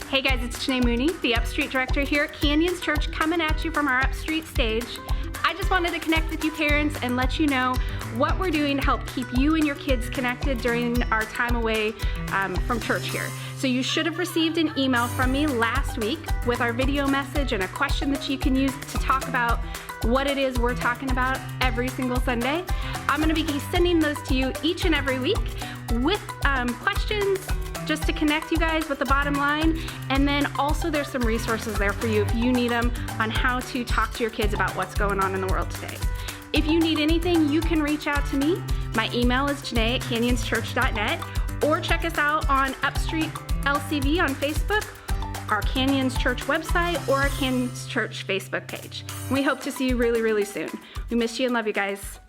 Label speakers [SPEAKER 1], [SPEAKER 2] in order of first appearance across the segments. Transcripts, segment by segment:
[SPEAKER 1] Hey guys, it's Janae Mooney, the Upstreet Director here at Canyons Church, coming at you from our Upstreet stage. I just wanted to connect with you parents and let you know what we're doing to help keep you and your kids connected during our time away from church here. So you should have received an email from me last week with our video message and a question that you can use to talk about what it is we're talking about every single Sunday. I'm going to be sending those to you each and every week with questions, just to connect you guys with the bottom line. And then also there's some resources there for you if you need them on how to talk to your kids about what's going on in the world today. If you need anything, you can reach out to me. My email is janae@canyonschurch.net, or check us out on Upstreet LCV on Facebook, our Canyons Church website, or our Canyons Church Facebook page. We hope to see you really, really soon. We miss you and love you guys.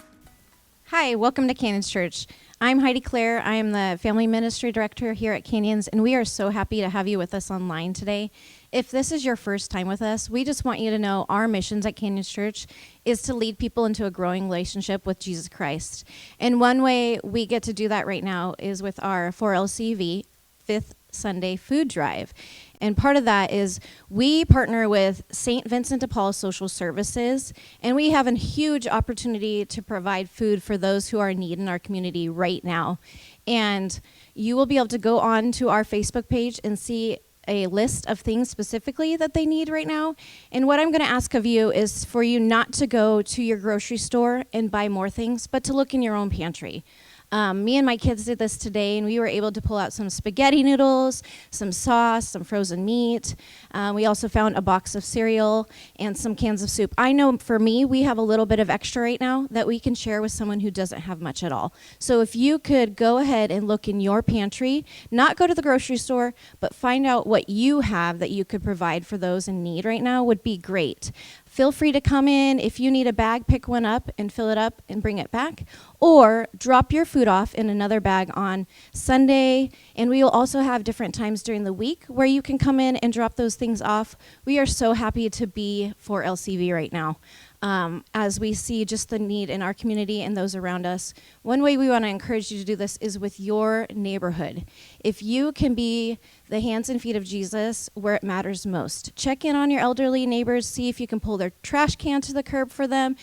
[SPEAKER 2] Hi, welcome to Canyons Church. I'm Heidi Claire. I am the Family Ministry Director here at Canyons, and we are so happy to have you with us online today. If this is your first time with us, we just want you to know our missions at Canyons Church is to lead people into a growing relationship with Jesus Christ. And one way we get to do that right now is with our 4LCV, Fifth Sunday Food Drive. And part of that is we partner with St. Vincent de Paul Social Services, and we have a huge opportunity to provide food for those who are in need in our community right now. And you will be able to go on to our Facebook page and see a list of things specifically that they need right now. And what I'm going to ask of you is for you not to go to your grocery store and buy more things, but to look in your own pantry. Me and my kids did this today, and we were able to pull out some spaghetti noodles, some sauce, some frozen meat. We also found a box of cereal and some cans of soup. I know for me, we have a little bit of extra right now that we can share with someone who doesn't have much at all. So if you could go ahead and look in your pantry, not go to the grocery store, but find out what you have that you could provide for those in need right now would be great. Feel free to come in. If you need a bag, pick one up and fill it up and bring it back. Or drop your food off in another bag on Sunday. And we will also have different times during the week where you can come in and drop those things off. We are so happy to be for LCV right now. As we see just the need in our community and those around us. One way we want to encourage you to do this is with your neighborhood. If you can be the hands and feet of Jesus where it matters most, check in on your elderly neighbors, see if you can pull their trash can to the curb for them,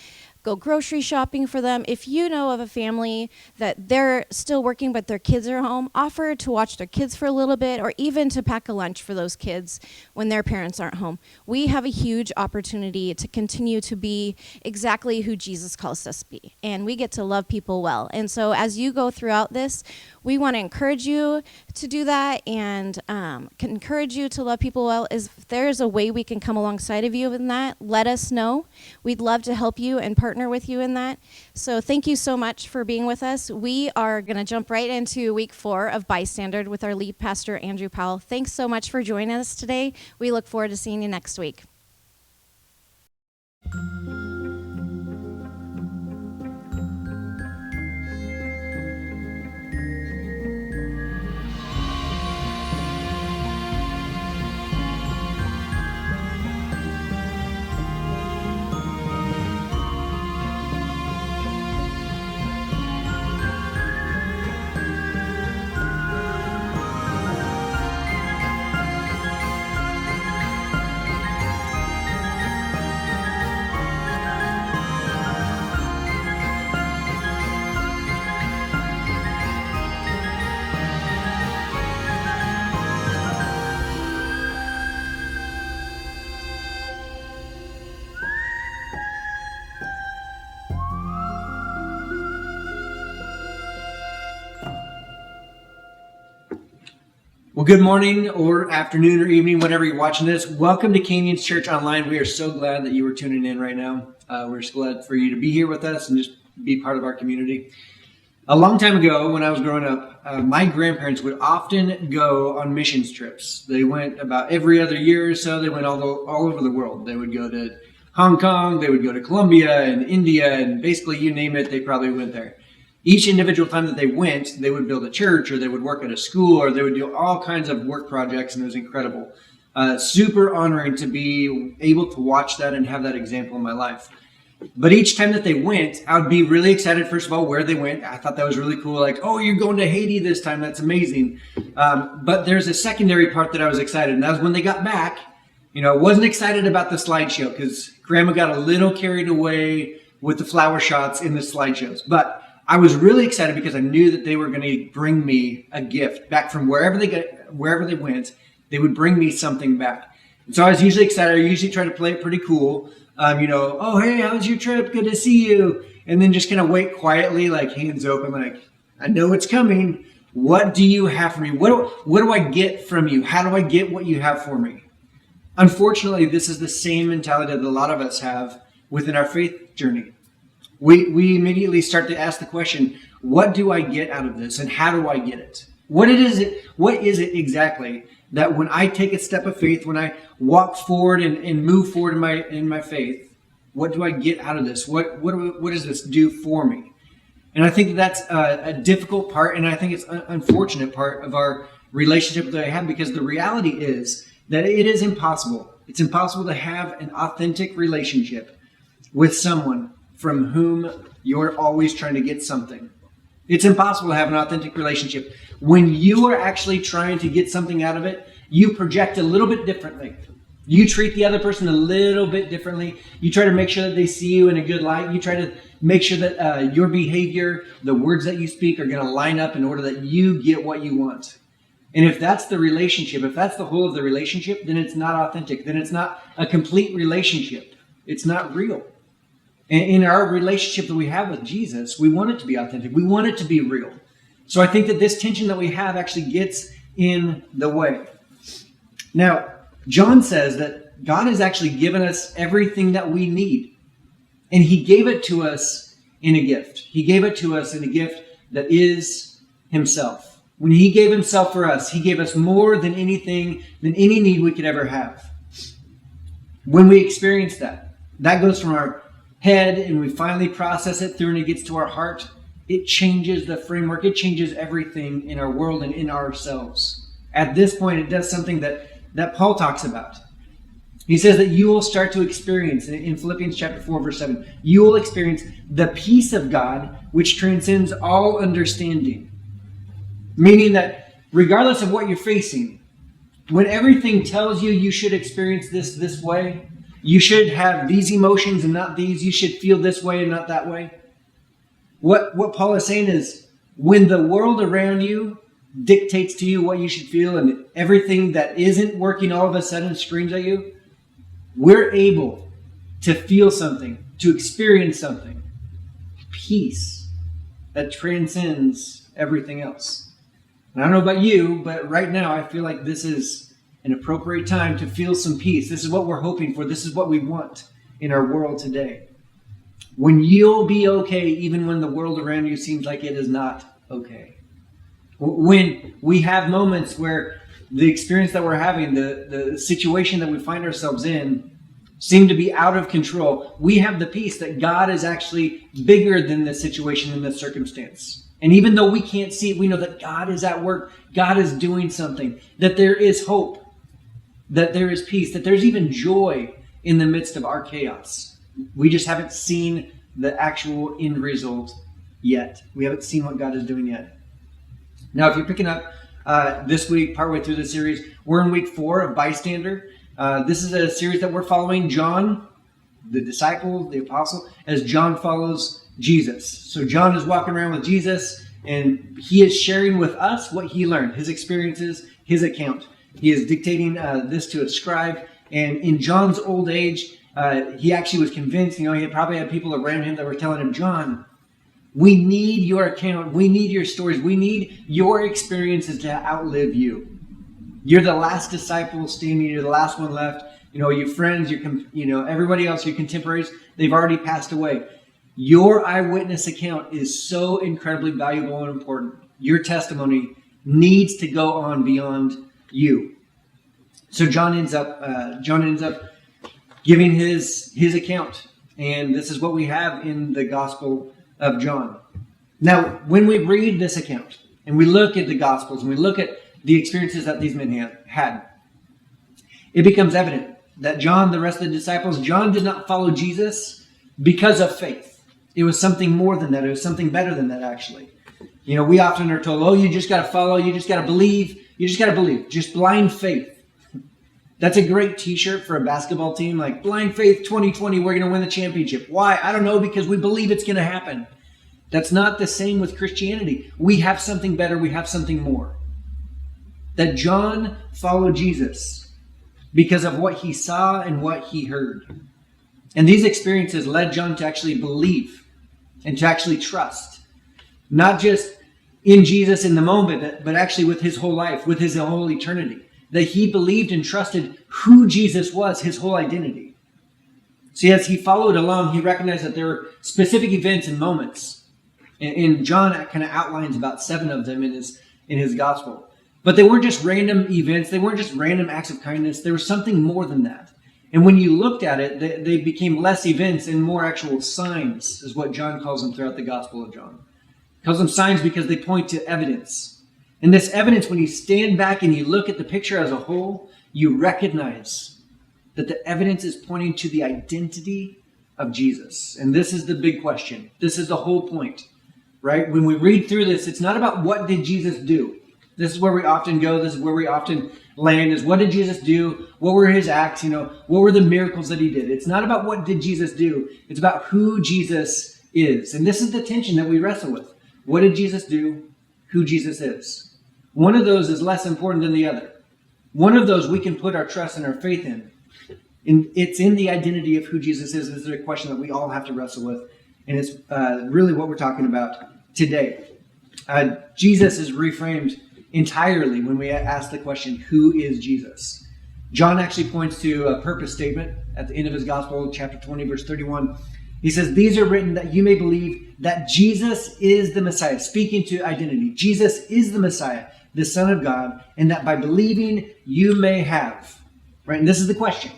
[SPEAKER 2] go grocery shopping for them. If you know of a family that they're still working but their kids are home, offer to watch their kids for a little bit, or even to pack a lunch for those kids when their parents aren't home. We have a huge opportunity to continue to be exactly who Jesus calls us to be, and we get to love people well. And so as you go throughout this, we want to encourage you to do that, and can encourage you to love people well. If there's a way we can come alongside of you in that, let us know. We'd love to help you and partner with you in that. So thank you so much for being with us. We are going to jump right into week 4 of Bystander with our lead pastor, Andrew Powell. Thanks so much for joining us today. We look forward to seeing you next week.
[SPEAKER 3] Well, good morning or afternoon or evening, whenever you're watching this. Welcome to Canyons Church Online. We are so glad that you are tuning in right now. We're just glad for you to be here with us and just be part of our community. A long time ago, when I was growing up, my grandparents would often go on missions trips. They went about every other year or so. They went all over the world. They would go to Hong Kong, they would go to Colombia and India, and basically you name it, they probably went there. Each individual time that they went, they would build a church, or they would work at a school, or they would do all kinds of work projects, and it was incredible. Super honoring to be able to watch that and have that example in my life. But each time that they went, I would be really excited, first of all, where they went. I thought that was really cool. Like, oh, you're going to Haiti this time. That's amazing. But there's a secondary part that I was excited. And that was when they got back. I wasn't excited about the slideshow because Grandma got a little carried away with the flower shots in the slideshows. But I was really excited because I knew that they were going to bring me a gift back from wherever they went. They would bring me something back. And so I was usually excited. I usually try to play it pretty cool. Oh, hey, how was your trip? Good to see you. And then just kind of wait quietly, like hands open, like, I know it's coming. What do you have for me? What do I get from you? How do I get what you have for me? Unfortunately, this is the same mentality that a lot of us have within our faith journey. We immediately start to ask the question, what do I get out of this? And how do I get it? What is it exactly that when I take a step of faith, when I walk forward and move forward in my faith, what do I get out of this? What does this do for me? And I think that's a difficult part, and I think it's an unfortunate part of our relationship that I have, because the reality is that it is impossible. It's impossible to have an authentic relationship with someone from whom you're always trying to get something. It's impossible to have an authentic relationship. When you are actually trying to get something out of it, you project a little bit differently. You treat the other person a little bit differently. You try to make sure that they see you in a good light. You try to make sure that your behavior, the words that you speak, are going to line up in order that you get what you want. And if that's the relationship, if that's the whole of the relationship, then it's not authentic. Then it's not a complete relationship. It's not real. And in our relationship that we have with Jesus, we want it to be authentic. We want it to be real. So I think that this tension that we have actually gets in the way. Now, John says that God has actually given us everything that we need. And he gave it to us in a gift. He gave it to us in a gift that is himself. When he gave himself for us, he gave us more than anything, than any need we could ever have. When we experience that, that goes from our head and we finally process it through and it gets to our heart. It changes the framework. It changes everything in our world and in ourselves. At this point, it does something that Paul talks about. He says that you will start to experience, in Philippians chapter 4, verse 7, you will experience the peace of God, which transcends all understanding. Meaning that regardless of what you're facing, when everything tells you you should experience this way, you should have these emotions and not these, you should feel this way and not that way. What Paul is saying is, when the world around you dictates to you what you should feel and everything that isn't working all of a sudden screams at you, we're able to feel something, to experience something. Peace that transcends everything else. And I don't know about you, but right now I feel like this is an appropriate time to feel some peace. This is what we're hoping for. This is what we want in our world today. When you'll be okay, even when the world around you seems like it is not okay. When we have moments where the experience that we're having, the situation that we find ourselves in, seem to be out of control, we have the peace that God is actually bigger than the situation and the circumstance. And even though we can't see it, we know that God is at work, God is doing something, that there is hope, that there is peace, that there's even joy in the midst of our chaos. We just haven't seen the actual end result yet. We haven't seen what God is doing yet. Now, if you're picking up this week, partway through the series, we're in week 4 of Bystander. This is a series that we're following John, the disciple, the apostle, as John follows Jesus. So John is walking around with Jesus, and he is sharing with us what he learned, his experiences, his account. He is dictating this to a scribe, and in John's old age, he actually was convinced, he probably had people around him that were telling him, John, we need your account. We need your stories. We need your experiences to outlive you. You're the last disciple standing. You're the last one left. Your friends, everybody else, your contemporaries, they've already passed away. Your eyewitness account is so incredibly valuable and important. Your testimony needs to go on beyond you. So John ends up giving his account, and this is what we have in the Gospel of John. Now, when we read this account and we look at the Gospels and we look at the experiences that these men had, it becomes evident that John, the rest of the disciples, John did not follow Jesus because of faith. It was something more than that. It was something better than that, actually. You know, we often are told, oh, you just got to follow, you just got to believe, you just got to believe. Just blind faith. That's a great t-shirt for a basketball team, like Blind Faith 2020, we're going to win the championship. Why? I don't know, because we believe it's going to happen. That's not the same with Christianity. We have something better, we have something more. That John followed Jesus because of what he saw and what he heard. And these experiences led John to actually believe and to actually trust. Not just in Jesus in the moment, but actually with his whole life, with his whole eternity. That he believed and trusted who Jesus was, his whole identity. See, as he followed along, he recognized that there were specific events and moments. And John kind of outlines about 7 of them in his gospel. But they weren't just random events. They weren't just random acts of kindness. There was something more than that. And when you looked at it, they became less events and more actual signs, is what John calls them throughout the Gospel of John. He calls them signs because they point to evidence. And this evidence, when you stand back and you look at the picture as a whole, you recognize that the evidence is pointing to the identity of Jesus. And this is the big question. This is the whole point, right? When we read through this, it's not about what did Jesus do. This is where we often go. This is where we often land, is what did Jesus do? What were his acts? What were the miracles that he did? It's not about what did Jesus do. It's about who Jesus is. And this is the tension that we wrestle with. What did Jesus do? Who Jesus is. One of those is less important than the other. One of those we can put our trust and our faith in. And it's in the identity of who Jesus is. This is a question that we all have to wrestle with. And it's really what we're talking about today. Jesus is reframed entirely when we ask the question, who is Jesus? John actually points to a purpose statement at the end of his gospel, chapter 20, verse 31. He says, these are written that you may believe that Jesus is the Messiah, speaking to identity. Jesus is the Messiah, the Son of God, and that by believing you may have. Right? And this is the question.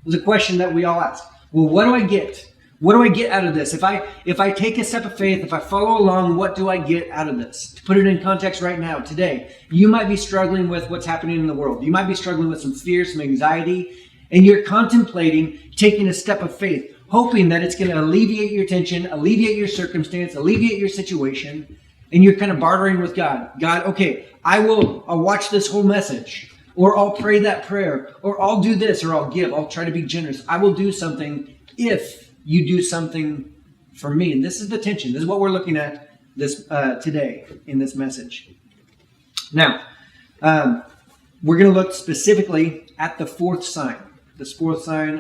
[SPEAKER 3] It's a question that we all ask. Well, what do I get? What do I get out of this? If I take a step of faith, if I follow along, what do I get out of this? To put it in context right now, today, you might be struggling with what's happening in the world. You might be struggling with some fear, some anxiety, and you're contemplating taking a step of faith, hoping that it's going to alleviate your tension, alleviate your circumstance, alleviate your situation, and you're kind of bartering with God. God, okay, I'll watch this whole message, or I'll pray that prayer, or I'll do this, or I'll give. I'll try to be generous. I will do something if you do something for me. And this is the tension. This is what we're looking at this today in this message. Now, we're going to look specifically at the 4th sign. This 4th sign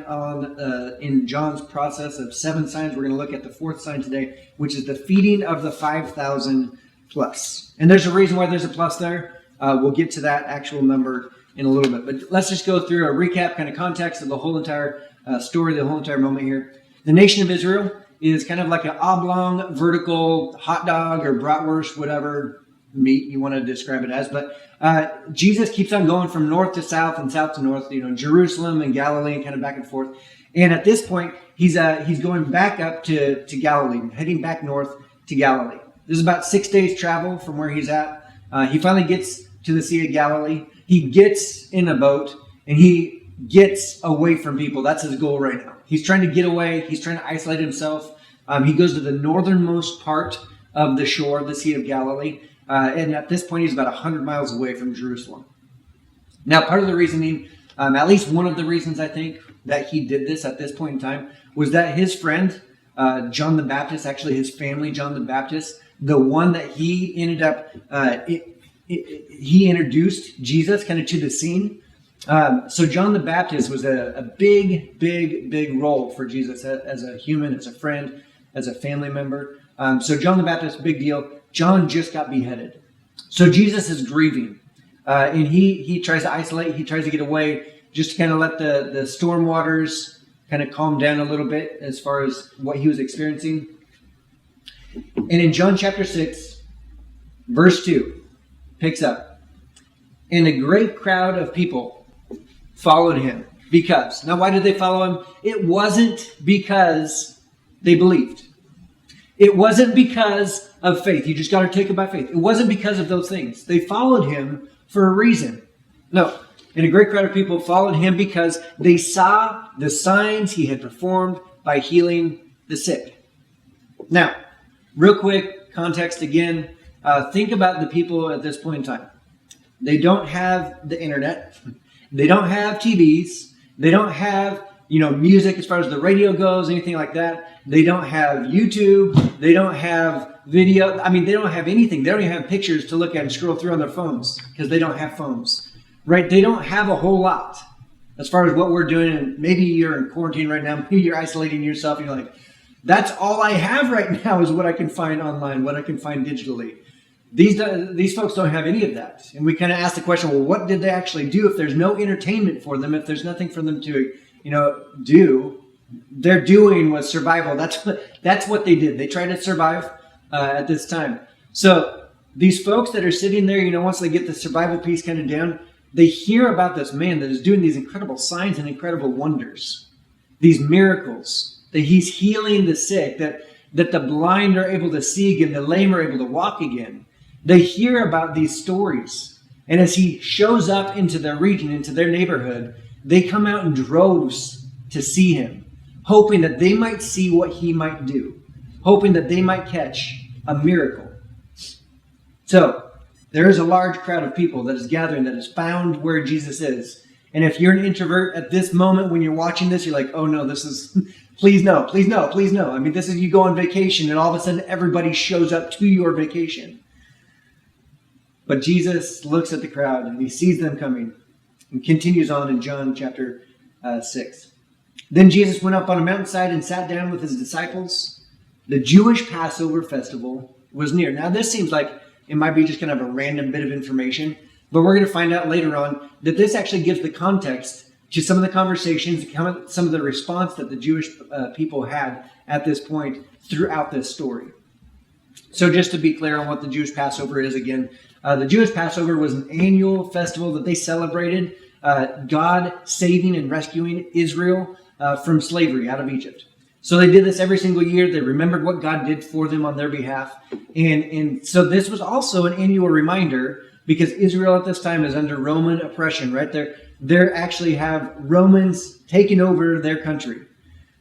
[SPEAKER 3] in John's process of 7 signs. We're going to look at the 4th sign today, which is the feeding of the 5,000 plus. And there's a reason why there's a plus there. We'll get to that actual number in a little bit. But let's just go through a recap, kind of context of the whole entire story, the whole entire moment here. The nation of Israel is kind of like an oblong, vertical hot dog or bratwurst, whatever meat you want to describe it as. But Jesus keeps on going from north to south and south to north, Jerusalem and Galilee, and kind of back and forth. And at this point, he's going back up to Galilee, heading back north to Galilee. This is about 6 days travel from where he's at. He finally gets to the Sea of Galilee. He gets in a boat and he gets away from people. That's his goal right now. He's trying to get away. He's trying to isolate himself. He goes to the northernmost part of the shore, the Sea of Galilee. And at this point, he's about 100 miles away from Jerusalem. Now, part of the reasoning, at least one of the reasons I think that he did this at this point in time, was that his friend, John the Baptist, actually his family, John the Baptist, the one that he ended up, he introduced Jesus kind of to the scene. So John the Baptist was a big role for Jesus as a human, as a friend, as a family member. So John the Baptist, big deal. John just got beheaded. So Jesus is grieving. And he tries to isolate. He tries to get away just to kind of let the storm waters kind of calm down a little bit as far as what he was experiencing. And in John chapter 6, verse 2, picks up. And a great crowd of people followed him because. Now, why did they follow him? It wasn't because they believed. It wasn't because of faith. You just got to take it by faith. It wasn't because of those things. They followed him for a reason. No. And a great crowd of people followed him because they saw the signs he had performed by healing the sick. Now, real quick context again. Think about the people at this point in time. They don't have the internet. They don't have TVs. They don't have, music as far as the radio goes, anything like that. They don't have YouTube. They don't have video. They don't have anything. They don't even have pictures to look at and scroll through on their phones because they don't have phones, right? They don't have a whole lot as far as what we're doing. And maybe you're in quarantine right now. Maybe you're isolating yourself. And you're like, that's all I have right now is what I can find online, what I can find digitally. These folks don't have any of that. And we kind of ask the question, well, what did they actually do if there's no entertainment for them, if there's nothing for them to, do? They're doing was survival. That's what they did. They tried to survive at this time. So these folks that are sitting there, once they get the survival piece kind of down, they hear about this man that is doing these incredible signs and incredible wonders, these miracles, that he's healing the sick, that the blind are able to see again, the lame are able to walk again. They hear about these stories. And as he shows up into their region, into their neighborhood, they come out in droves to see him, hoping that they might see what he might do, hoping that they might catch a miracle. So there is a large crowd of people that is gathering, that is found where Jesus is. And if you're an introvert at this moment when you're watching this, you're like, oh no, this is, please no, please no, please no. This is you go on vacation and all of a sudden everybody shows up to your vacation. But Jesus looks at the crowd and he sees them coming and continues on in John chapter 6. Then Jesus went up on a mountainside and sat down with his disciples. The Jewish Passover festival was near. Now this seems like it might be just kind of a random bit of information, but we're going to find out later on that this actually gives the context to some of the conversations, some of the response that the Jewish people had at this point throughout this story. So just to be clear on what the Jewish Passover is again, the Jewish Passover was an annual festival that they celebrated God saving and rescuing Israel from slavery out of Egypt. So they did this every single year. They remembered what God did for them on their behalf. And so this was also an annual reminder because Israel at this time is under Roman oppression, right? They actually have Romans taking over their country.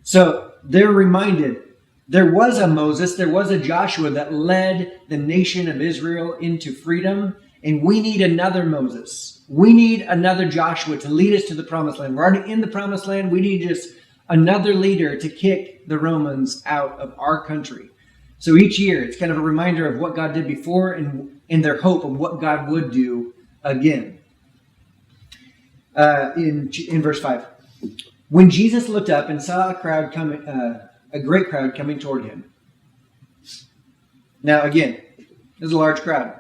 [SPEAKER 3] So they're reminded there was a Moses, there was a Joshua that led the nation of Israel into freedom. And we need another Moses. We need another Joshua to lead us to the promised land. We're already in the promised land. We need just another leader to kick the Romans out of our country. So each year, it's kind of a reminder of what God did before and their hope of what God would do again. In verse 5, when Jesus looked up and saw a great crowd coming toward him. Now again, this is a large crowd.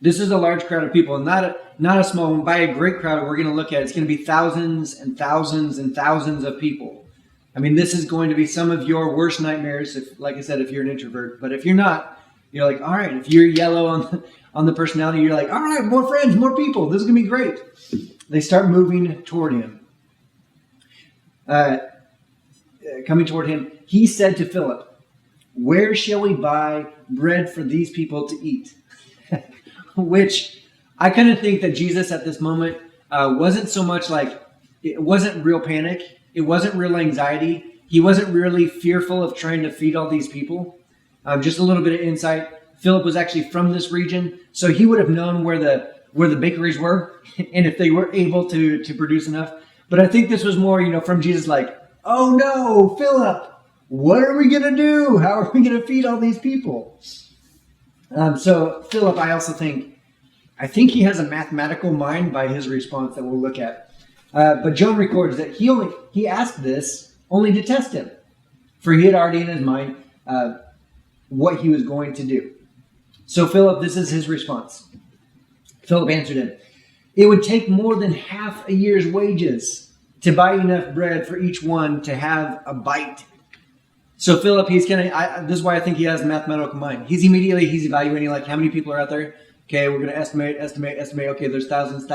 [SPEAKER 3] This is a large crowd of people, and not a small one. By a great crowd, we're going to look at it's going to be thousands and thousands and thousands of people. This is going to be some of your worst nightmares, like I said, if you're an introvert. But if you're not, you're like, all right. If you're yellow on the personality, you're like, all right, more friends, more people. This is going to be great. They start moving toward him. Coming toward him, he said to Philip, where shall we buy bread for these people to eat? Which I kind of think that Jesus at this moment wasn't so much like, it wasn't real panic. It wasn't real anxiety. He wasn't really fearful of trying to feed all these people. Just a little bit of insight. Philip was actually from this region, so he would have known where the bakeries were and if they were able to produce enough. But I think this was more, from Jesus like, oh no, Philip, what are we going to do? How are we going to feed all these people? So Philip, I think he has a mathematical mind by his response that we'll look at. But John records that he asked this only to test him, for he had already in his mind what he was going to do. So Philip, this is his response. Philip answered him, it would take more than half a year's wages to buy enough bread for each one to have a bite. So Philip, this is why I think he has a mathematical mind. He's evaluating like how many people are out there. Okay, we're going to estimate. Okay, there's thousands.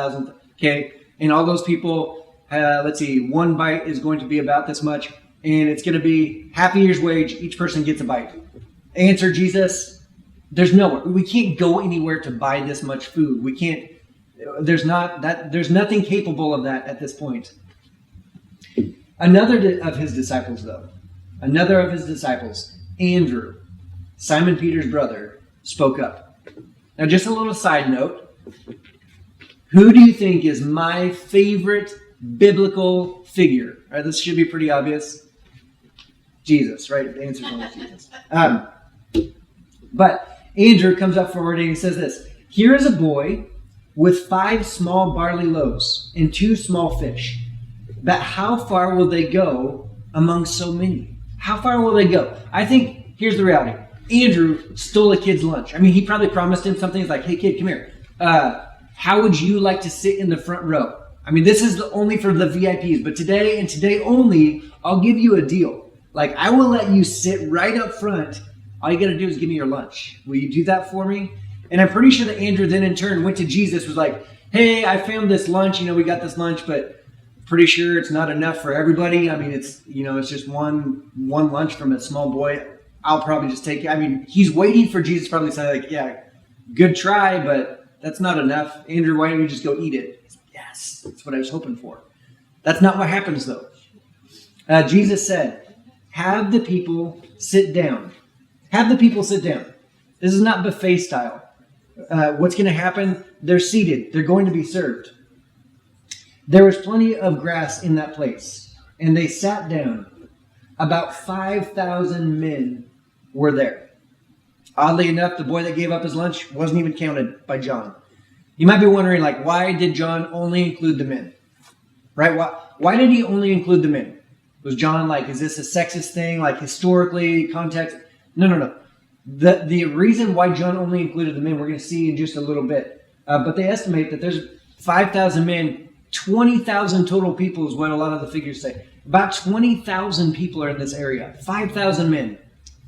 [SPEAKER 3] Okay, and all those people, let's see, one bite is going to be about this much, and it's going to be half a year's wage. Each person gets a bite. Answer, Jesus, there's nowhere. We can't go anywhere to buy this much food. We can't. There's nothing capable of that at this point. Another of his disciples, though, another of his disciples, Andrew, Simon Peter's brother, spoke up. Now, just a little side note. Who do you think is my favorite biblical figure? All right, this should be pretty obvious. Jesus, right? The answer is always Jesus. But Andrew comes up forward and he says this. Here is a boy with 5 small barley loaves and 2 small fish. But how far will they go among so many? How far will they go? I think, here's the reality. Andrew stole a kid's lunch. I mean, he probably promised him something. He's like, hey, kid, come here. How would you like to sit in the front row? I mean, this is only for the VIPs. But today and today only, I'll give you a deal. Like, I will let you sit right up front. All you got to do is give me your lunch. Will you do that for me? And I'm pretty sure that Andrew then in turn went to Jesus, was like, hey, I found this lunch. We got this lunch, but pretty sure it's not enough for everybody. I mean, it's just one lunch from a small boy. I'll probably just take it. I mean, he's waiting for Jesus probably to say, like, yeah, good try, but that's not enough. Andrew, why don't you just go eat it? Yes, that's what I was hoping for. That's not what happens, though. Jesus said, have the people sit down. Have the people sit down. This is not buffet style. What's going to happen? They're seated. They're going to be served. There was plenty of grass in that place, and they sat down. About 5,000 men were there. Oddly enough, the boy that gave up his lunch wasn't even counted by John. You might be wondering, like, why did John only include the men? Right? Why did he only include the men? Was John like, is this a sexist thing? Like, historically, context? No. The reason why John only included the men, we're going to see in just a little bit. But they estimate that there's 5,000 men, 20,000 total people is what a lot of the figures say. About 20,000 people are in this area. 5,000 men.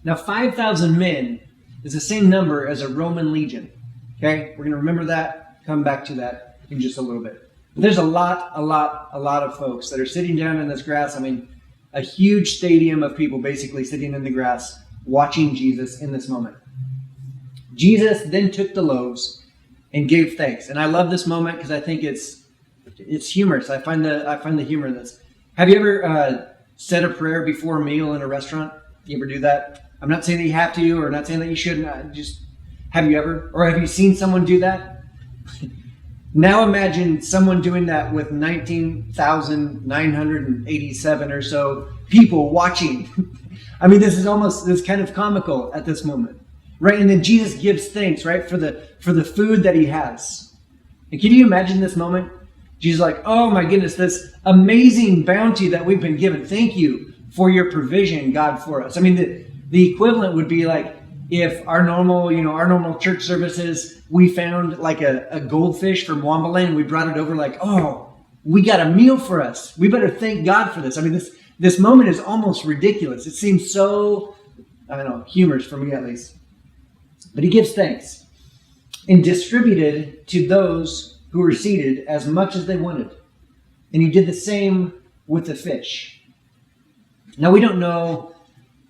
[SPEAKER 3] Now, 5,000 men is the same number as a Roman legion. Okay? We're going to remember that, come back to that in just a little bit. But there's a lot of folks that are sitting down in this grass. I mean, a huge stadium of people basically sitting in the grass watching Jesus in this moment. Jesus then took the loaves and gave thanks. And I love this moment because I think it's humorous. I find the humor in this. Have you ever said a prayer before a meal in a restaurant? You ever do that? I'm not saying that you have to, or not saying that you shouldn't. Just, have you ever? Or have you seen someone do that? Now imagine someone doing that with 19,987 or so people watching. I mean, this is kind of comical at this moment, right? And then Jesus gives thanks, right, for the food that he has. And can you imagine this moment? Jesus is like, oh my goodness, this amazing bounty that we've been given. Thank you for your provision, God, for us. I mean, the equivalent would be like if our normal church services, we found like a goldfish from Wambaland and we brought it over like, oh, we got a meal for us. We better thank God for this. I mean, this moment is almost ridiculous. It seems so, I don't know, humorous for me at least. But he gives thanks and distributed to those who were seated as much as they wanted. And he did the same with the fish. Now, we don't know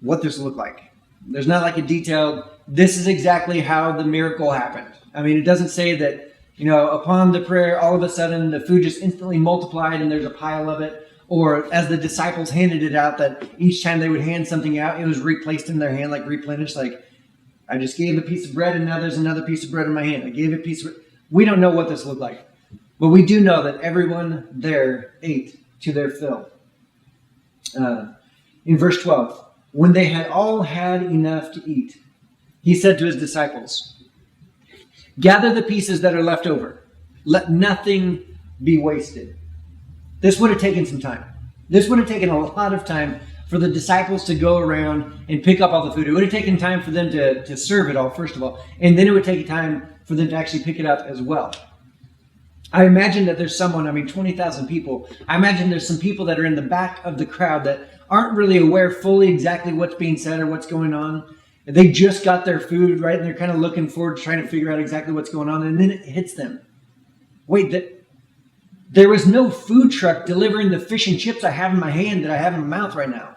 [SPEAKER 3] what this looked like. There's not like a detailed, this is exactly how the miracle happened. I mean, it doesn't say that, upon the prayer, all of a sudden the food just instantly multiplied and there's a pile of it. Or as the disciples handed it out, that each time they would hand something out, it was replaced in their hand, like replenished. Like, I just gave a piece of bread and now there's another piece of bread in my hand. I gave a piece of... We don't know what this looked like. But we do know that everyone there ate to their fill. In verse 12, when they had all had enough to eat, he said to his disciples, gather the pieces that are left over. Let nothing be wasted. This would have taken some time. This would have taken a lot of time for the disciples to go around and pick up all the food. It would have taken time for them to serve it all, first of all. And then it would take time for them to actually pick it up as well. I imagine that there's 20,000 people. I imagine there's some people that are in the back of the crowd that aren't really aware fully exactly what's being said or what's going on. They just got their food, right? And they're kind of looking forward to trying to figure out exactly what's going on. And then it hits them. Wait, there was no food truck delivering the fish and chips I have in my hand that I have in my mouth right now.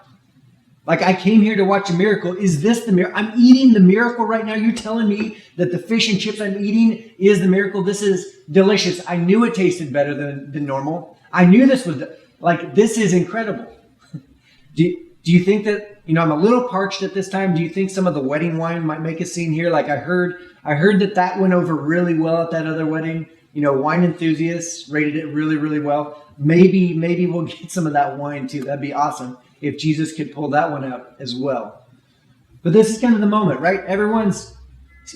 [SPEAKER 3] Like, I came here to watch a miracle. Is this the miracle? I'm eating the miracle right now. You're telling me that the fish and chips I'm eating is the miracle? This is delicious. I knew it tasted better than normal. I knew this was, this is incredible. Do Do you think that, I'm a little parched at this time. Do you think some of the wedding wine might make a scene here? Like I heard that went over really well at that other wedding. Wine enthusiasts rated it really, really well. Maybe we'll get some of that wine too. That'd be awesome if Jesus could pull that one out as well. But this is kind of the moment, right? Everyone's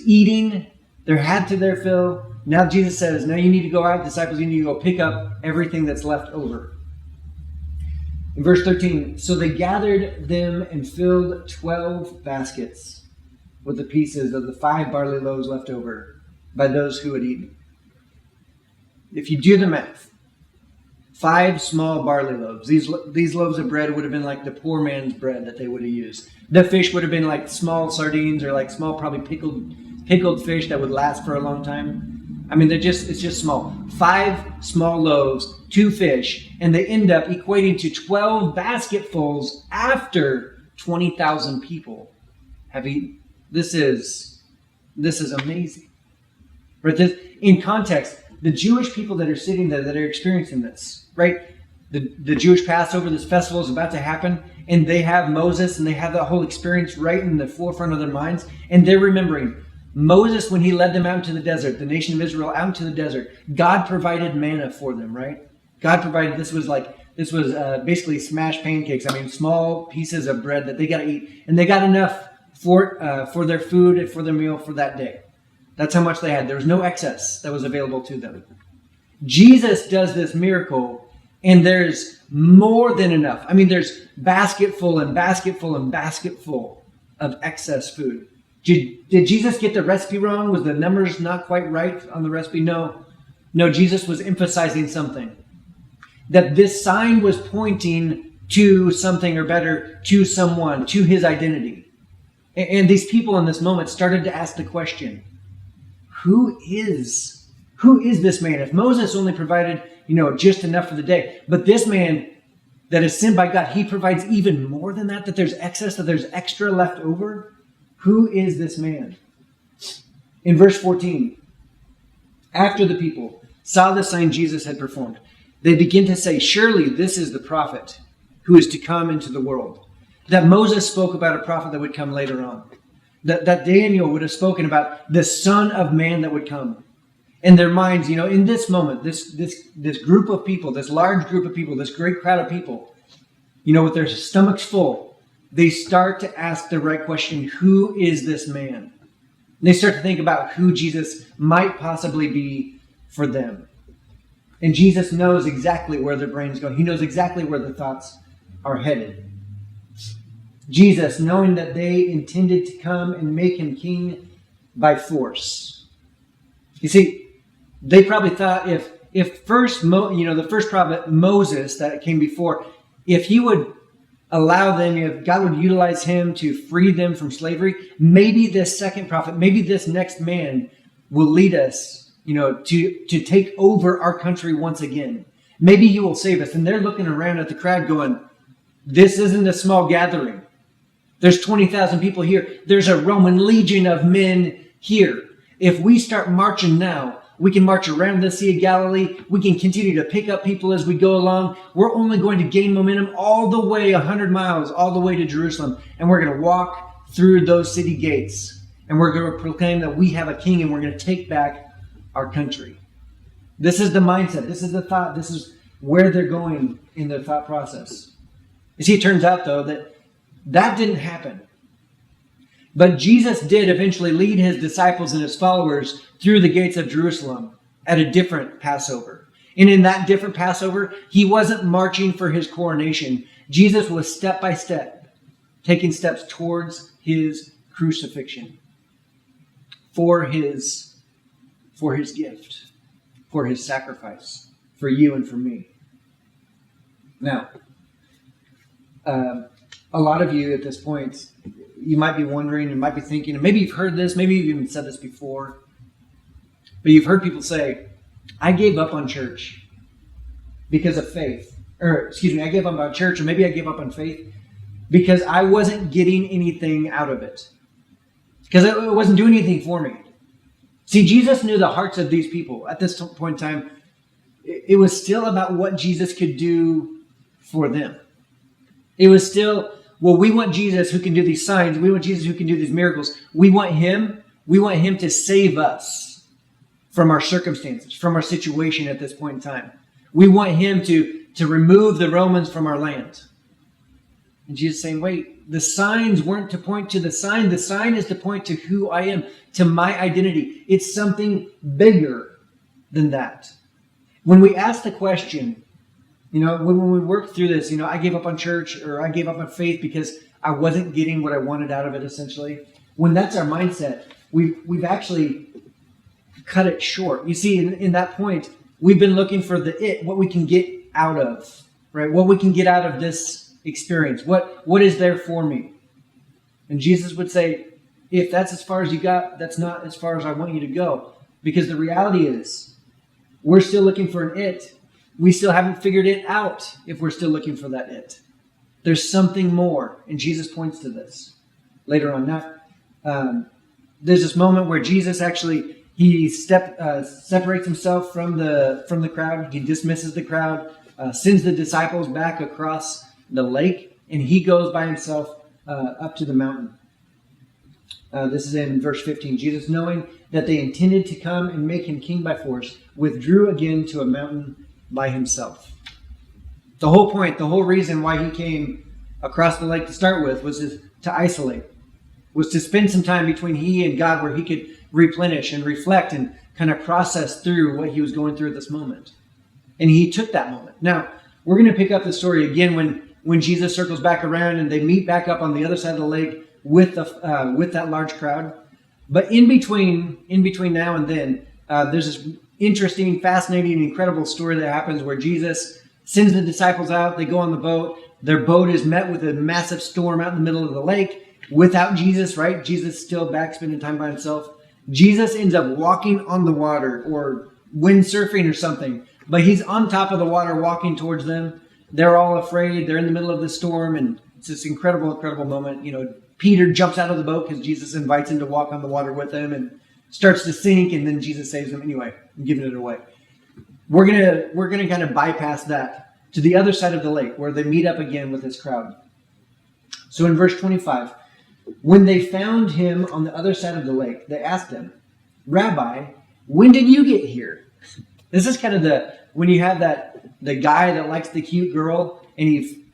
[SPEAKER 3] eating. They're had to their fill. Now Jesus says, now you need to go out, disciples, you need to go pick up everything that's left over. In verse 13, so they gathered them and filled 12 baskets with the pieces of the 5 barley loaves left over by those who had eaten. If you do the math, 5 small barley loaves. These loaves of bread would have been like the poor man's bread that they would have used. The fish would have been like small sardines or like small, probably pickled fish that would last for a long time. I mean, it's just small. 5 small loaves, 2 fish, and they end up equating to 12 basketfuls after 20,000 people have eaten. This is amazing. Right? In context, the Jewish people that are sitting there, that are experiencing this, right? The Jewish Passover, this festival is about to happen, and they have Moses, and they have that whole experience right in the forefront of their minds, and they're remembering Moses, when he led them out into the desert, the nation of Israel out into the desert, God provided manna for them, right? God provided, this was basically smashed pancakes. I mean, small pieces of bread that they got to eat. And they got enough for their food and for their meal for that day. That's how much they had. There was no excess that was available to them. Jesus does this miracle, and there's more than enough. I mean, there's basketful and basketful and basketful of excess food. Did Jesus get the recipe wrong? Was the numbers not quite right on the recipe? No, Jesus was emphasizing something. That this sign was pointing to something, or better, to someone, to his identity. And these people in this moment started to ask the question, who is this man? If Moses only provided, just enough for the day, but this man that is sent by God, he provides even more than that there's excess, that there's extra left over. Who is this man? In verse 14, after the people saw the sign Jesus had performed, they begin to say, surely this is the prophet who is to come into the world. That Moses spoke about a prophet that would come later on. That Daniel would have spoken about the Son of Man that would come. In their minds, in this moment, this group of people, this large group of people, this great crowd of people, with their stomachs full, they start to ask the right question, who is this man? And they start to think about who Jesus might possibly be for them. And Jesus knows exactly where their brain's going. He knows exactly where their thoughts are headed. Jesus, knowing that they intended to come and make him king by force. You see, they probably thought if the first prophet Moses that came before, if he would allow them, if God would utilize him to free them from slavery, maybe this second prophet, maybe this next man will lead us, to take over our country once again. Maybe he will save us. And they're looking around at the crowd going, this isn't a small gathering. There's 20,000 people here. There's a Roman legion of men here. If we start marching now, we can march around the Sea of Galilee. We can continue to pick up people as we go along. We're only going to gain momentum all the way 100 miles, all the way to Jerusalem. And we're going to walk through those city gates. And we're going to proclaim that we have a king, and we're going to take back our country. This is the mindset. This is the thought. This is where they're going in their thought process. You see, it turns out, though, that didn't happen. But Jesus did eventually lead his disciples and his followers through the gates of Jerusalem at a different Passover. And in that different Passover, he wasn't marching for his coronation. Jesus was step by step taking steps towards his crucifixion for his gift, for his sacrifice, for you and for me. Now, a lot of you at this point, you might be wondering, you might be thinking, and maybe you've heard this, maybe you've even said this before, but you've heard people say, I gave up on church because of faith. I gave up on church, or maybe I gave up on faith because I wasn't getting anything out of it. Because it wasn't doing anything for me. See, Jesus knew the hearts of these people. At this point in time, it was still about what Jesus could do for them. It was still well, we want Jesus who can do these signs. We want Jesus who can do these miracles. We want him to save us from our circumstances, from our situation at this point in time. We want him to remove the Romans from our land. And Jesus is saying, wait, the signs weren't to point to the sign. The sign is to point to who I am, to my identity. It's something bigger than that. When we ask the question, when we work through this, I gave up on church or I gave up on faith because I wasn't getting what I wanted out of it, essentially. When that's our mindset, we've actually cut it short. You see, in that point, we've been looking for what we can get out of, right? What we can get out of this experience. What is there for me? And Jesus would say, if that's as far as you got, that's not as far as I want you to go. Because the reality is, we're still looking for an it. We still haven't figured it out if we're still looking for that it. There's something more. And Jesus points to this later on. Now, there's this moment where Jesus actually, he separates himself from the crowd. He dismisses the crowd, sends the disciples back across the lake, and he goes by himself up to the mountain. This is in verse 15. Jesus, knowing that they intended to come and make him king by force, withdrew again to a mountain by himself. The whole point, the whole reason why he came across the lake to start with was to isolate, was to spend some time between he and God where he could replenish and reflect and kind of process through what he was going through at this moment. And he took that moment. Now, we're going to pick up the story again when Jesus circles back around and they meet back up on the other side of the lake with that large crowd. But in between now and then, there's this interesting, fascinating, incredible story that happens where Jesus sends the disciples out. They go on the boat. Their boat is met with a massive storm out in the middle of the lake without Jesus, right? Jesus is still back spending time by himself. Jesus ends up walking on the water or windsurfing or something, but he's on top of the water walking towards them. They're all afraid. They're in the middle of the storm, and it's this incredible, incredible moment. Peter jumps out of the boat because Jesus invites him to walk on the water with him and starts to sink, and then Jesus saves him. Anyway, I'm giving it away. We're gonna kind of bypass that to the other side of the lake where they meet up again with this crowd. So in verse 25, when they found him on the other side of the lake, they asked him, Rabbi, when did you get here? This is kind of when you have the guy that likes the cute girl and he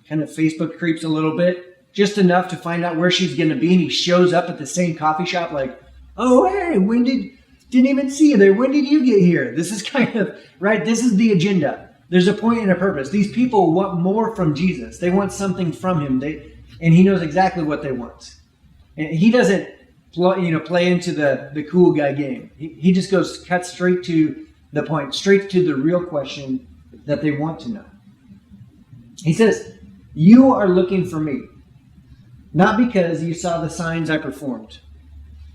[SPEAKER 3] kind of Facebook creeps a little bit, just enough to find out where she's going to be, and he shows up at the same coffee shop like, oh, hey, didn't even see you there. When did you get here? This is kind of, right, this is the agenda. There's a point and a purpose. These people want more from Jesus. They want something from him. And he knows exactly what they want. And he doesn't play into the cool guy game. He just cuts straight to the point, straight to the real question that they want to know. He says, you are looking for me, not because you saw the signs I performed,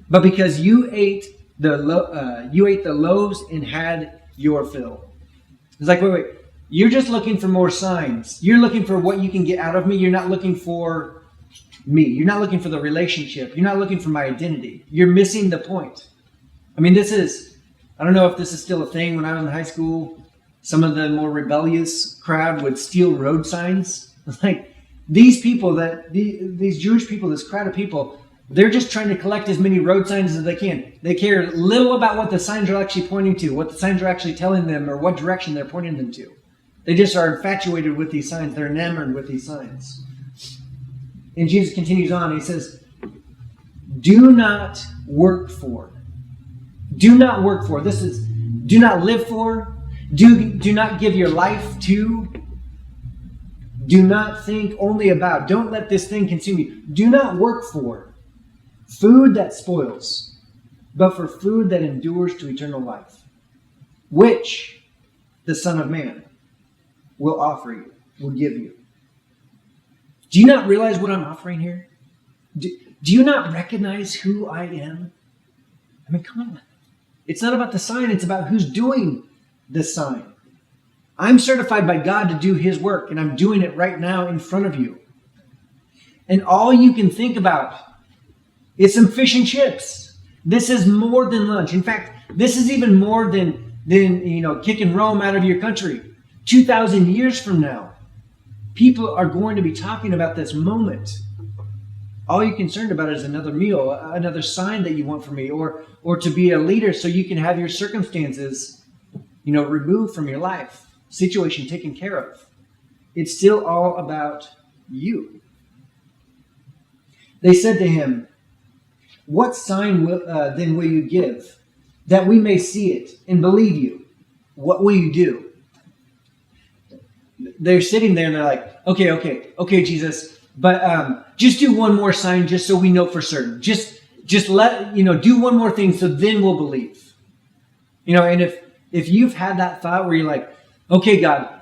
[SPEAKER 3] but because you ate the loaves and had your fill. It's like, wait. You're just looking for more signs. You're looking for what you can get out of me. You're not looking for me. You're not looking for the relationship. You're not looking for my identity. You're missing the point. I mean, I don't know if this is still a thing. When I was in high school, some of the more rebellious crowd would steal road signs. Like these people, these Jewish people, this crowd of people, they're just trying to collect as many road signs as they can. They care little about what the signs are actually pointing to, what the signs are actually telling them, or what direction they're pointing them to. They just are infatuated with these signs. They're enamored with these signs. And Jesus continues on. He says, do not work for. Do not work for. This is, do not live for. Do not give your life to. Do not think only about. Don't let this thing consume you. Do not work for food that spoils, but for food that endures to eternal life, which the Son of Man will offer you, will give you. Do you not realize what I'm offering here? Do you not recognize who I am? I mean, come on. It's not about the sign. It's about who's doing the sign. I'm certified by God to do his work, and I'm doing it right now in front of you. And all you can think about is some fish and chips. This is more than lunch. In fact, this is even more than kicking Rome out of your country. 2,000 years from now, People are going to be talking about this moment. All you're concerned about is another meal, another sign that you want from me, or to be a leader so you can have your circumstances, removed from your life, situation taken care of. It's still all about you. They said to him, "What sign then will you give, that we may see it and believe you? What will you do?" They're sitting there and they're like, okay, Jesus, but just do one more sign just so we know for certain. Just do one more thing so then we'll believe. And if you've had that thought where you're like, okay, God,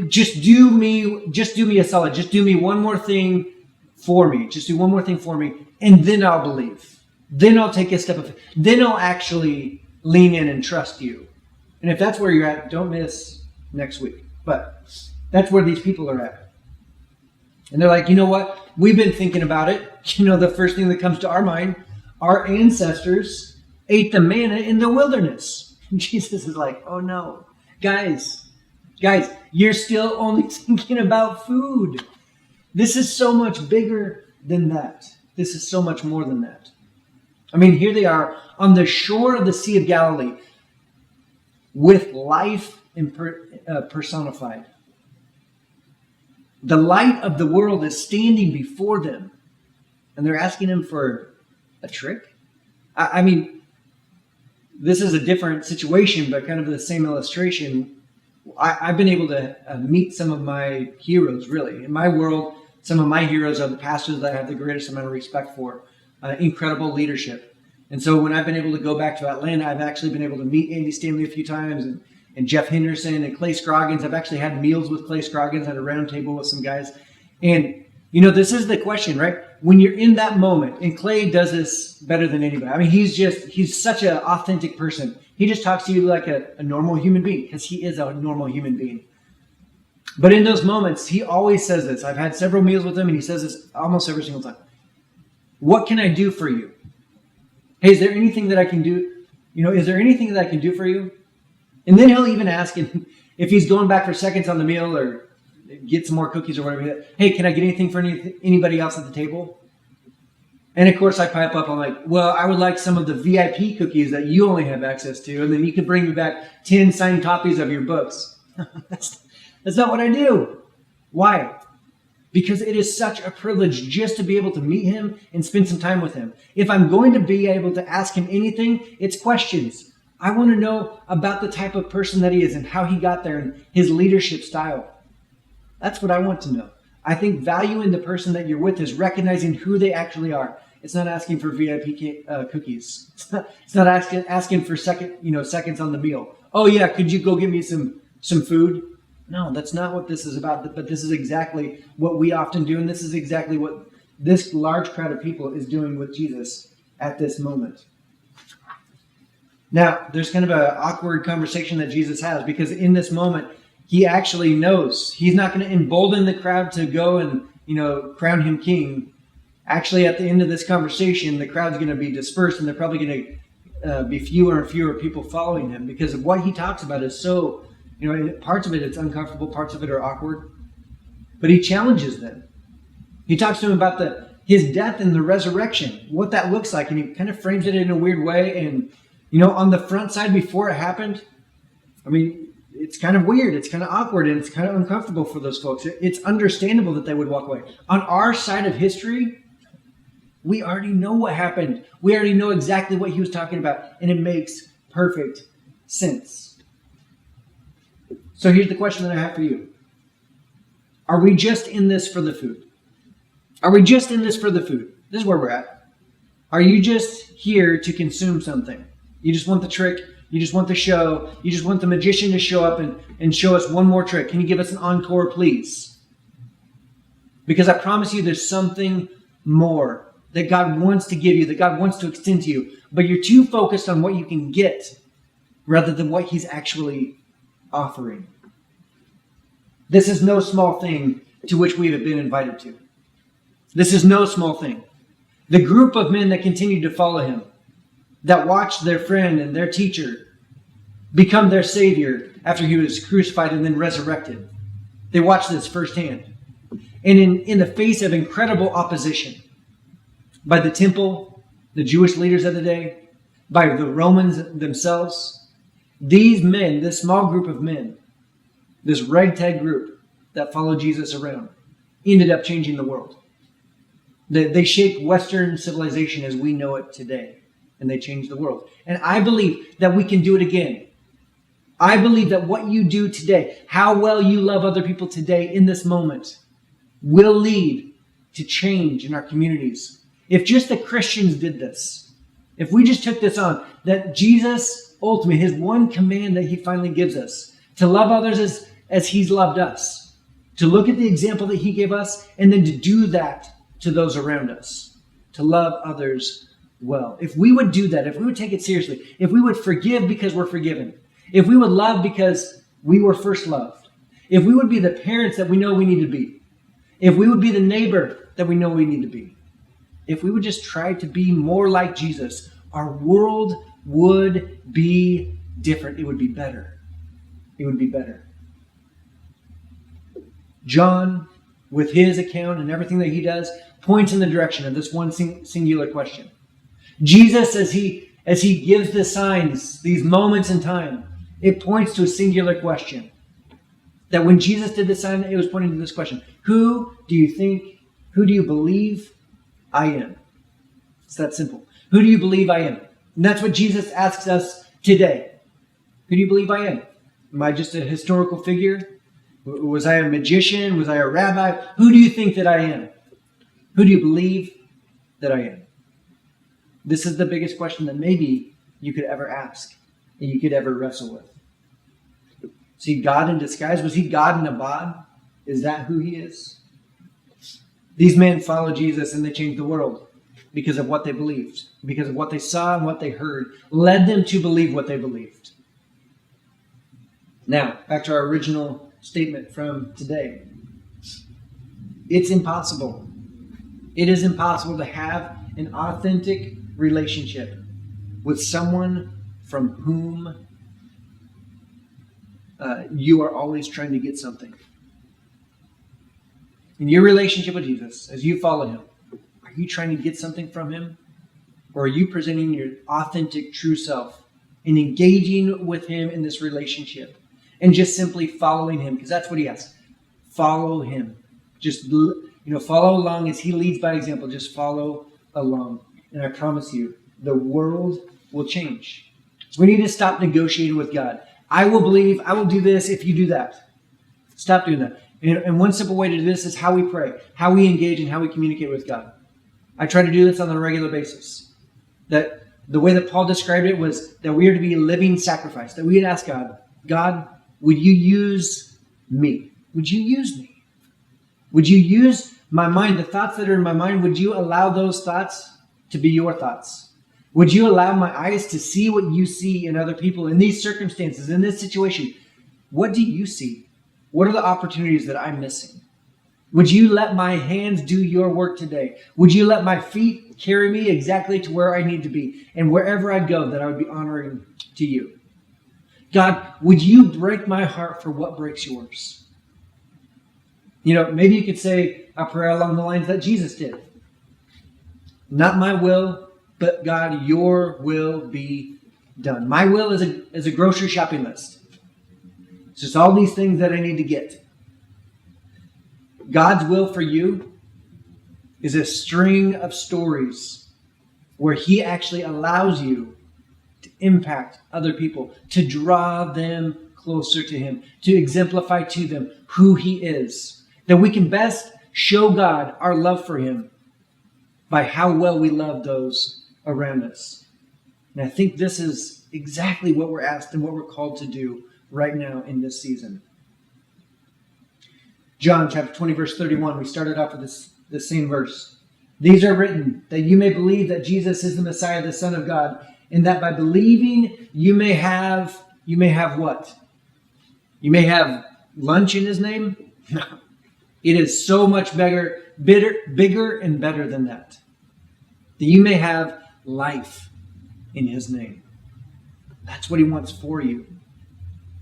[SPEAKER 3] just do me a solid. Just do me one more thing for me. Just do one more thing for me, and then I'll believe. Then I'll take a step of faith. Then I'll actually lean in and trust you. And if that's where you're at, don't miss next week. But that's where these people are at. And they're like, you know what? We've been thinking about it. The first thing that comes to our mind, our ancestors ate the manna in the wilderness. And Jesus is like, oh no. Guys, you're still only thinking about food. This is so much bigger than that. This is so much more than that. I mean, here they are on the shore of the Sea of Galilee with life personified. The light of the world is standing before them, and they're asking him for a trick. I mean, this is a different situation, but kind of the same illustration. I've been able to meet some of my heroes, really. In my world, some of my heroes are the pastors that I have the greatest amount of respect for. Incredible leadership. And so when I've been able to go back to Atlanta, I've actually been able to meet Andy Stanley a few times, and Jeff Henderson and Clay Scroggins. I've actually had meals with Clay Scroggins at a round table with some guys. And, this is the question, right? When you're in that moment, and Clay does this better than anybody. I mean, he's such an authentic person. He just talks to you like a normal human being, because he is a normal human being. But in those moments, he always says this. I've had several meals with him, and he says this almost every single time. What can I do for you? Hey, is there anything that I can do? Is there anything that I can do for you? And then he'll even ask him if he's going back for seconds on the meal or get some more cookies or whatever. Hey, can I get anything for anybody else at the table? And of course I pipe up. I'm like, well, I would like some of the VIP cookies that you only have access to. And then you can bring me back 10 signed copies of your books. That's not what I do. Why? Because it is such a privilege just to be able to meet him and spend some time with him. If I'm going to be able to ask him anything, it's questions. I want to know about the type of person that he is and how he got there and his leadership style. That's what I want to know. I think value in the person that you're with is recognizing who they actually are. It's not asking for VIP cookies. It's not asking for seconds on the meal. Oh yeah, could you go get me some food? No, that's not what this is about. But this is exactly what we often do, and this is exactly what this large crowd of people is doing with Jesus at this moment. Now, there's kind of an awkward conversation that Jesus has, because in this moment, he actually knows he's not going to embolden the crowd to go and, crown him king. Actually, at the end of this conversation, the crowd's going to be dispersed, and they're probably going to be fewer and fewer people following him, because of what he talks about is so, parts of it, it's uncomfortable, parts of it are awkward. But he challenges them. He talks to them about his death and the resurrection, what that looks like, and he kind of frames it in a weird way. And on the front side before it happened, I mean, it's kind of weird. It's kind of awkward, and it's kind of uncomfortable for those folks. It's understandable that they would walk away. On our side of history, we already know what happened. We already know exactly what he was talking about, and it makes perfect sense. So here's the question that I have for you. Are we just in this for the food? Are we just in this for the food? This is where we're at. Are you just here to consume something? You just want the trick. You just want the show. You just want the magician to show up and show us one more trick. Can you give us an encore, please? Because I promise you there's something more that God wants to give you, that God wants to extend to you. But you're too focused on what you can get rather than what he's actually offering. This is no small thing to which we have been invited to. This is no small thing. The group of men that continued to follow him, that watched their friend and their teacher become their savior after he was crucified and then resurrected. They watched this firsthand. And in the face of incredible opposition by the temple, the Jewish leaders of the day, by the Romans themselves, these men, this small group of men, this ragtag group that followed Jesus around, ended up changing the world. They shaped Western civilization as we know it today, and they changed the world. And I believe that we can do it again. I believe that what you do today, how well you love other people today in this moment, will lead to change in our communities. If just the Christians did this, if we just took this on, that Jesus, ultimately, his one command that he finally gives us, to love others as he's loved us, to look at the example that he gave us, and then to do that to those around us, to love others well. If we would do that, if we would take it seriously, if we would forgive because we're forgiven, if we would love because we were first loved, if we would be the parents that we know we need to be, if we would be the neighbor that we know we need to be, if we would just try to be more like Jesus, our world would be different. It would be better. It would be better. John, with his account and everything that he does, points in the direction of this one singular question. Jesus, as he gives the signs, these moments in time, it points to a singular question. That when Jesus did the sign, it was pointing to this question. Who do you believe I am? It's that simple. Who do you believe I am? And that's what Jesus asks us today. Who do you believe I am? Am I just a historical figure? Was I a magician? Was I a rabbi? Who do you think that I am? Who do you believe that I am? This is the biggest question that maybe you could ever ask and you could ever wrestle with. Is he God in disguise? Was he God in a bod? Is that who he is? These men followed Jesus and they changed the world because of what they believed, because of what they saw and what they heard, led them to believe what they believed. Now, back to our original statement from today. It's impossible. It is impossible to have an authentic relationship with someone from whom you are always trying to get something. In your relationship with Jesus, as you follow him, are you trying to get something from him? Or are you presenting your authentic, true self and engaging with him in this relationship and just simply following him? Because that's what he asks. Follow him. Just, follow along as he leads by example. Just follow along. And I promise you, the world will change. So we need to stop negotiating with God. I will believe, I will do this if you do that. Stop doing that. And one simple way to do this is how we pray, how we engage, and how we communicate with God. I try to do this on a regular basis. That the way that Paul described it was that we are to be a living sacrifice. That we would ask God, God, would you use me? Would you use me? Would you use my mind, the thoughts that are in my mind, would you allow those thoughts to be your thoughts? Would you allow my eyes to see what you see in other people, in these circumstances, in this situation? What do you see? What are the opportunities that I'm missing? Would you let my hands do your work today? Would you let my feet carry me exactly to where I need to be? And wherever I go, that I would be honoring to you. God, would you break my heart for what breaks yours? Maybe you could say a prayer along the lines that Jesus did. Not my will, but God, your will be done. My will is a grocery shopping list. It's just all these things that I need to get. God's will for you is a string of stories where he actually allows you to impact other people, to draw them closer to him, to exemplify to them who he is. That we can best show God our love for him by how well we love those around us. And I think this is exactly what we're asked and what we're called to do right now in this season. John chapter 20, verse 31, we started off with this same verse. These are written that you may believe that Jesus is the Messiah, the Son of God, and that by believing you may have what? You may have lunch in his name? No. It is so much bigger and better than that. That you may have life in his name. That's what he wants for you.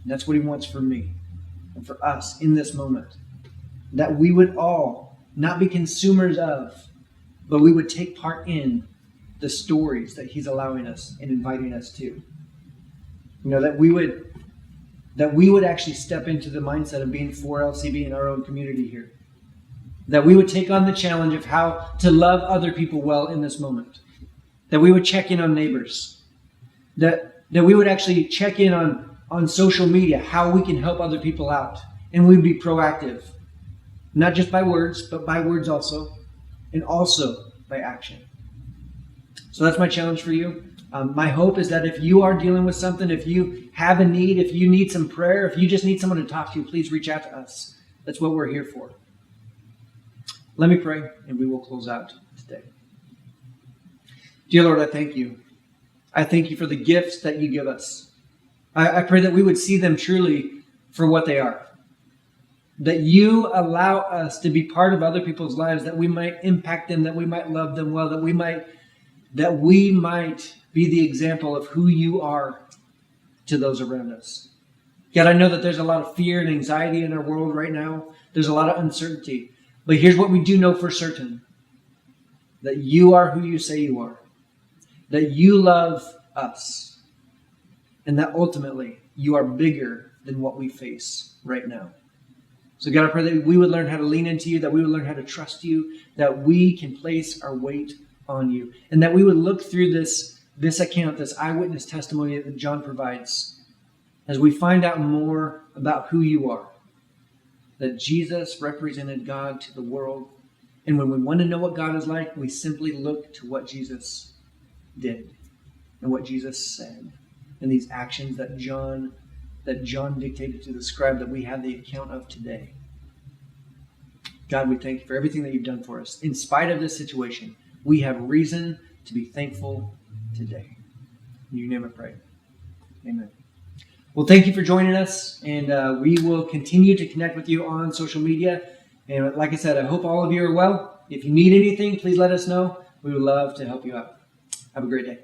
[SPEAKER 3] That's what he wants for me and for us in this moment. That we would all not be consumers of, but we would take part in the stories that he's allowing us and inviting us to. That we would actually step into the mindset of being for LCB in our own community here. That we would take on the challenge of how to love other people well in this moment. That we would check in on neighbors. That we would actually check in on social media, how we can help other people out. And we'd be proactive. Not just by words, but by words also. And also by action. So that's my challenge for you. My hope is that if you are dealing with something, if you have a need, if you need some prayer, if you just need someone to talk to, please reach out to us. That's what we're here for. Let me pray, and we will close out today. Dear Lord, I thank you. I thank you for the gifts that you give us. I pray that we would see them truly for what they are. That you allow us to be part of other people's lives, that we might impact them, that we might love them well, that we might be the example of who you are to those around us. God, I know that there's a lot of fear and anxiety in our world right now. There's a lot of uncertainty. But here's what we do know for certain. That you are who you say you are. That you love us. And that ultimately you are bigger than what we face right now. So God, I pray that we would learn how to lean into you, that we would learn how to trust you, that we can place our weight on you, and that we would look through this account, this eyewitness testimony that John provides, as we find out more about who you are, that Jesus represented God to the world. And when we want to know what God is like, we simply look to what Jesus did and what Jesus said and these actions that John dictated to the scribe that we have the account of today. God, we thank you for everything that you've done for us. In spite of this situation, we have reason to be thankful today. In your name I pray. Amen. Well, thank you for joining us, and we will continue to connect with you on social media. And like I said, I hope all of you are well. If you need anything, please let us know. We would love to help you out. Have a great day.